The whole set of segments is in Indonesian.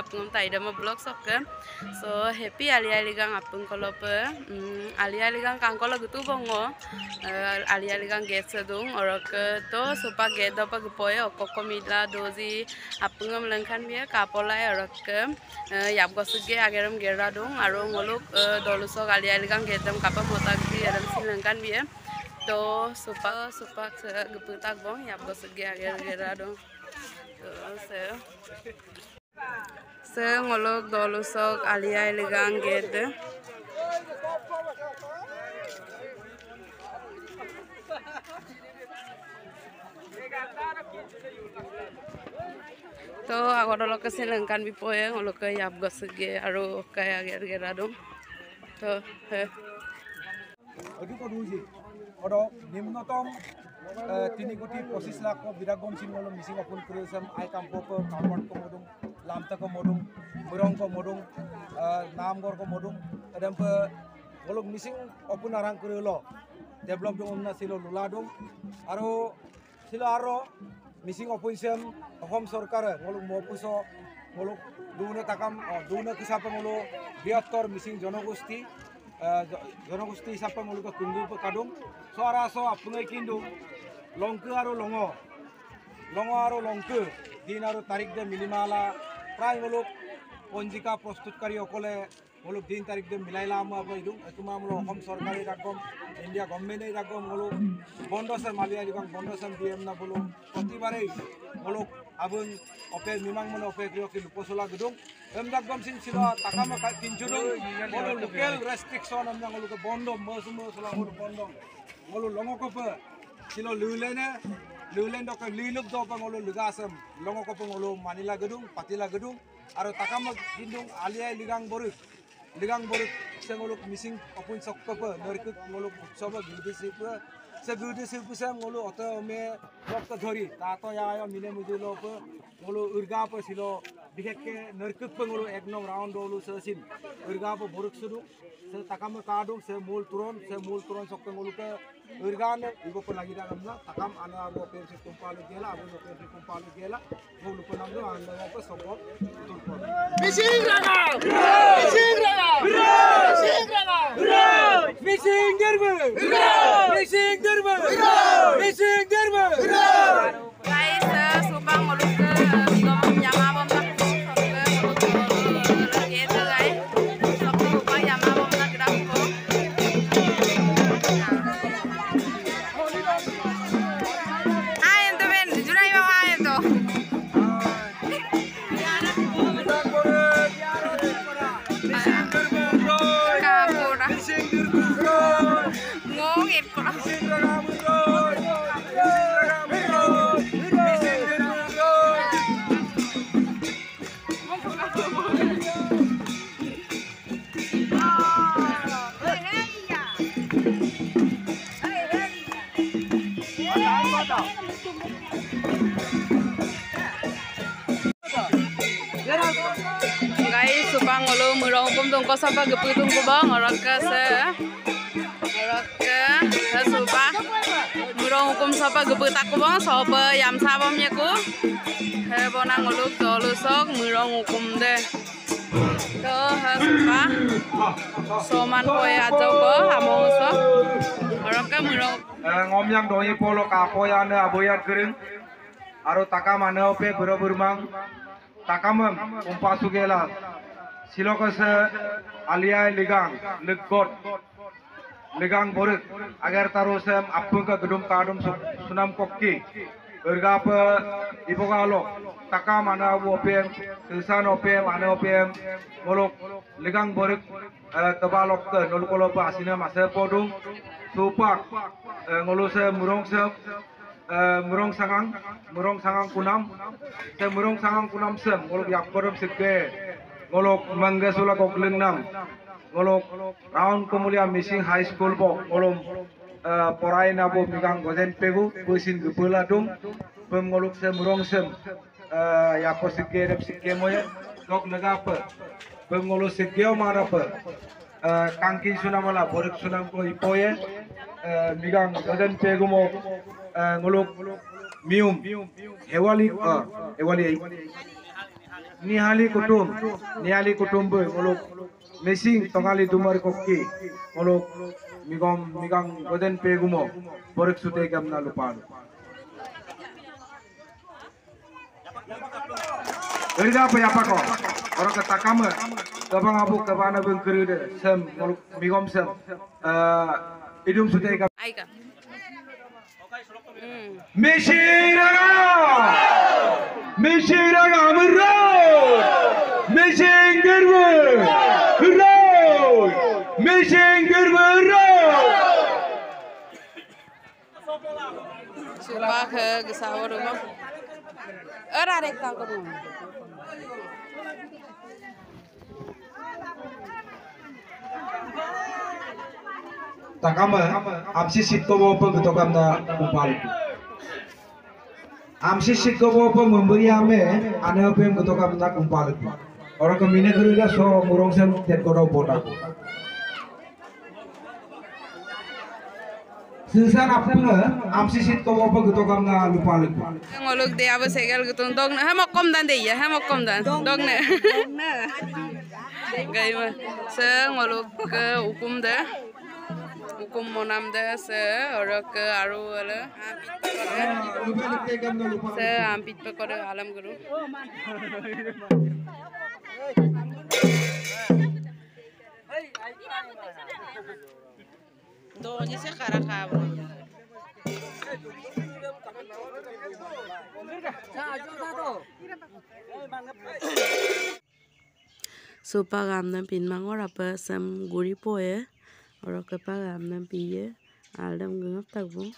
apung taidama blog sokke so happy alia ligang apung kolope alia ligang kangkolo gitu bongo alia ligang get sedung orok to supa get dopa gepoye okoko midla dozi apungam lengkan biya kapolai orok yap gosuge ageram geradung aro ngoluk dolusok alia ligang getam kapa motak di aram silengkan biya to supa geputak bong yap gosuge ager geradung se ngolok dolusok alia ligang get to agodolo kesilengkan bipoye ngolok ke yap gosuge aro kaya ager geradung to Odi ko duji. Odo nimnotom 3 কোটি 25 লাখ বিরাগম সিংহল মিসিং অপুন creation I কাম্পো को कामवट को मोदुं लामता को मोदुं मुरंग को मोदुं नामगर को मोदुं कदम पे गोलक मिसिं अपुन आरांग करिलो डेभलप दं ना सिलो लुला दं आरो सिलो आरो मिसिं अपुन सेम अहम सरकार गोलक मपुसो गोलक दुने ताकाम दुने किसाप गोलो 72 मिसिं जनगोष्ठी जनगोष्ठी हिसाब मुलुग Kundu kadung soaraso apungai kindu longke aro longo aro longke din aro tarik de minimala prai muluk ponjika prostutkari okole muluk din tarik de milaila ama baidung ekuma mulo hom sarkari rakom india government ei rakom muluk bondo sar malia dibang bondo sam dm na bolo protibare muluk abun ope mimang mono ope krio ki luposola gedung emdagom sing sila takama ka kinjudung mono local restriction amna ngolu ke bondo mosumo sala ngolu bondo ngolu longo ko pe silo lulen dok liluk do pa ngolu lugasam longo ko pe ngolu manila gedung patila gedung aro takama hindung alia ligang boruk sengoluk missing apun sok pe nerkuk ngolu utsoba gilbisi pe segude silpusa ngolu oto me rokta dhori tato ya mile mujulo pe ngolu urga pe silo bihekke nerkuk pe ngolu eknom round dolu sesin urga pe boruk sudu se takam kadung se mul turon sok pe ngolu ke urgane ibo pe lagi dalam na takam ana abo pe se tumpalu gela abo pe se tumpalu gela ngolu pe namdo anda pe sobo turpo missing raga missing derbe guys subang ngolok ke bigom nyama bom tak gitu guys sok lupa nyama bom tak gerak ko ayo tuh ben junai bawa ayo tuh ngongit kok guys subang ngolo murong pum tong ko sapa geputung ko bang orak ke supa murong hukum sapa geputak ko bang sopa yam sabam nya ko he bonang ngolo dolusok murong hukum de to ha supa soman ko ya joko among so orak ke murong ngom yang doi polo kapoyan aboyan kering aro takamane ope buru-burmang takamam umpasugela silokase alia ligang legot ligang boruk agar tarusem apungka gedum kadum sunam kokki urgapa ibogalo takamana opem silsan opem ane opem molok ligang boruk kebalok ke nolukolo pa asina mase podung supak ngolose murong sangang kunam se murong sangang kunam sem ngolok yakkorum sikbe ngolok mangasula kok lengnam ngolok round kemulia missing high school bo ngolom porai nabo migang gozen pegu kusin gepula dum pem ngolok se murong sem yakko sikge rep sikge moye dok nagapa pem ngolok sikgeo marapa kangkin sunamala boruk sunam ko ipoye migang gozen pegu mo ngolok mium hewali nihali kutum boy ngolok mesing tongali dumar kokki ngolok migang goden pegumo borek sute gamna lupan Erga apa ko orang kata kamu kabang abu kabana bengkeri de sem ngolok migom sem idum sute gam Aika. Meshiraga amro Meshengerwe road Meshengerwe road Supa ke gesawar rumah. Arek tangkap. Takama amsi sitko bopo gitokam na upal amsi sitko bopo memberi ame ane opem gitokam na upal orang kemine kerja so murong sem tet kodo botak Silsan apna amsi sitko bopo gitokam na upal Ngolok deh apa segel gitu dong. Hemok kom dan deh ya, hemok kom dan dong ne. Gay mah, ngolok ke hukum deh. Hukum monam deh orang ke aru ala ampit pekode alam guru. Doanya sih karakab. Supa gamna pinmangor apa sem guri poe. Orang kepala amnan piye, alam gengap tak bu.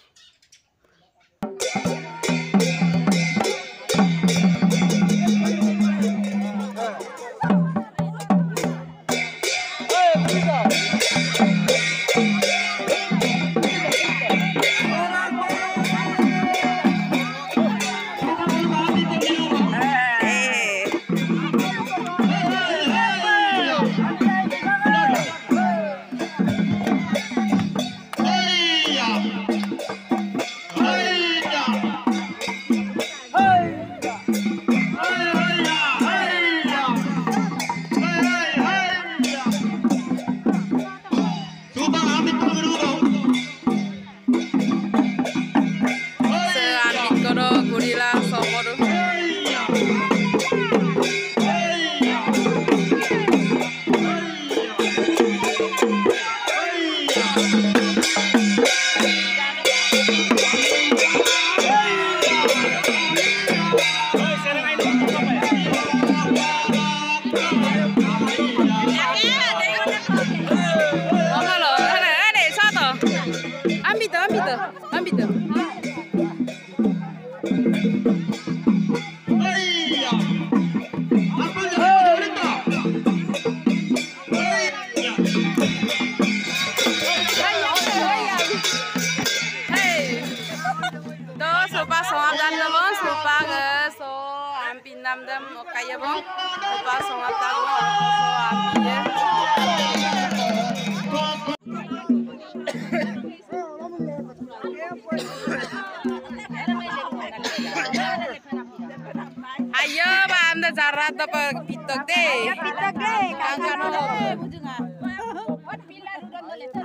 Ayo, Anda jarak apa pitok deh. Pitok deh. Kangen lo.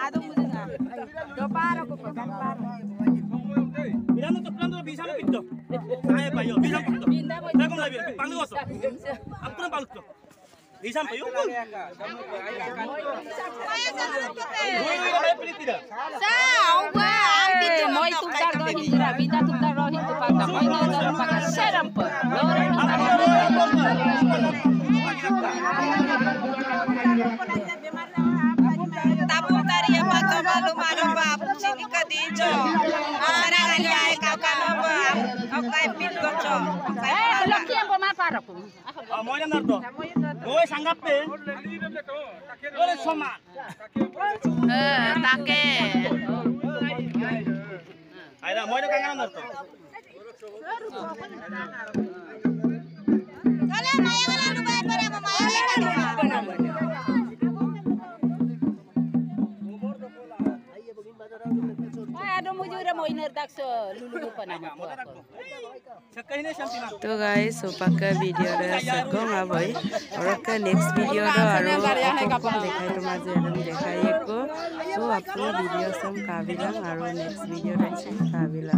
Aduh mujunga. Dopar aku pakai. Bilang untuk plan tuh bisa pitok. Saya payo, bisa pitok. Saya kau lagi, panggil kosong. Aku pun balik tuh. Bisa payo. Moi tukar do hindra, bida tukar do hindu pada. Moi no do pakai seram per. Tapung tari apa kau malu malu bab sini kadijo. Arang ayah kau kano bab, kau kai pin goco. Laki yang pemar parok. Moi na narto. Moi sanggap pe. Ore soma. Take. Aida moi na kangen narto. Kalian main mana lu bayar berapa main? Aduh तो गाइस सोपाक वीडियो रे सगों आबई और के next video रो आरो देखाय तो माजे देखाय को तो आपन वीडियो सम काबिला आरो नेक्स्ट वीडियो रे काबिला